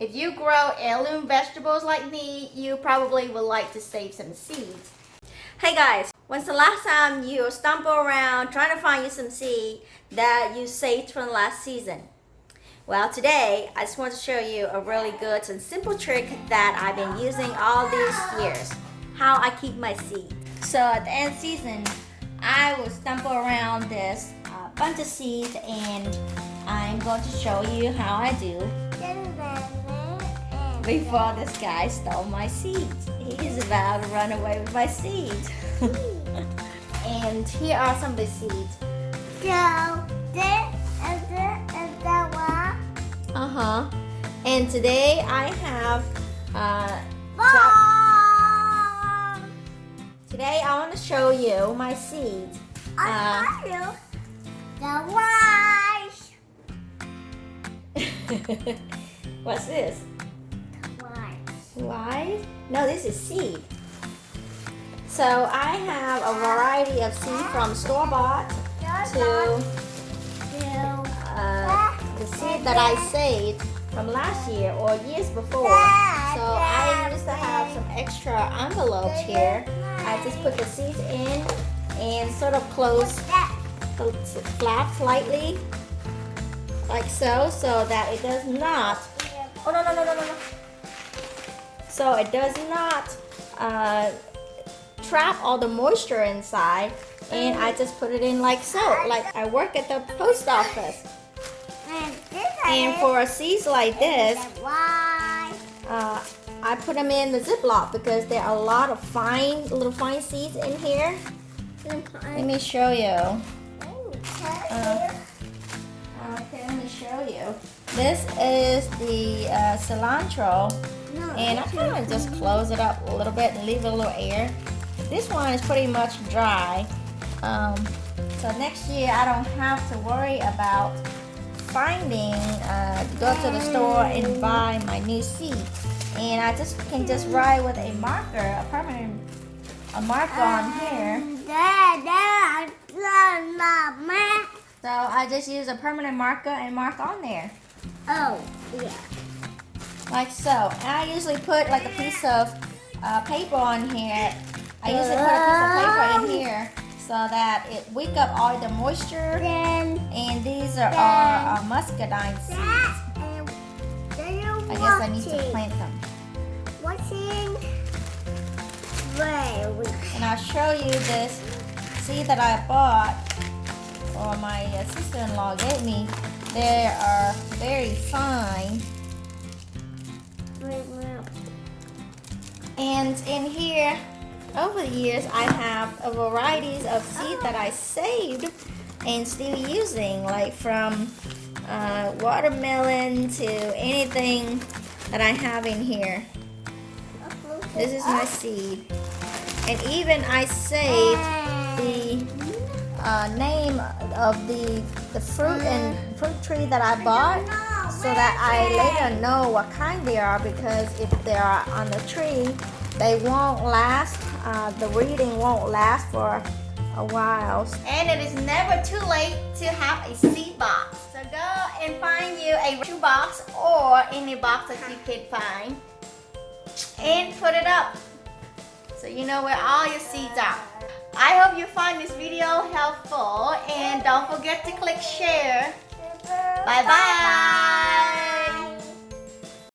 If you grow heirloom vegetables like me, you probably would like to save some seeds. Hey guys, when's the last time you stumble around trying to find you some seed that you saved from last season? Well, today I just want to show you a really good and simple trick that I've been using all these years. How I keep my seed. So at the end season, I will stumble around this bunch of seeds and I'm going to show you how I do before this guy stole my seeds. He's about to run away with my seeds. And here are some of the seeds. And today I have today I want to show you my seeds. What's this? Why? No, this is seed. So I have a variety of seed from store-bought to the seed that I saved from last year or years before. So I used to have some extra envelopes here. I just put the seeds in and sort of close the flap slightly, like so that it does not. Oh no. So it does not trap all the moisture inside, and I just put it in like so. Like I work at the post office. And for seeds like this, I put them in the Ziploc because there are a lot of little fine seeds in here. Let me show you. Okay, let me show you. This is the cilantro, and I kind of just close it up a little bit and leave a little air. This one is pretty much dry, so next year I don't have to worry about finding, go to the store and buy my new seed. And I can just write with a marker, a marker on here. So I just use a permanent marker and mark on there. Oh, yeah. Like so. And I usually put like a piece of paper on here. I usually put a piece of paper in here so that it wick up all the moisture. And these are our muscadine seeds. I guess I need to plant them. What's in? And I'll show you this seed that I bought, or my sister-in-law gave me. They are very fine. And in here, over the years, I have a varieties of seed that I saved and still using, like from watermelon to anything that I have in here. This is my seed. And even I saved the name of the fruit tree that I bought, so that I later know what kind they are, because if they are on the tree, they won't last, the reading won't last for a while. And it is never too late to have a seed box. So go and find you a shoe box or any box that you can find and put it up so you know where all your seeds are. I hope you find this video helpful, and don't forget to click share. Bye bye.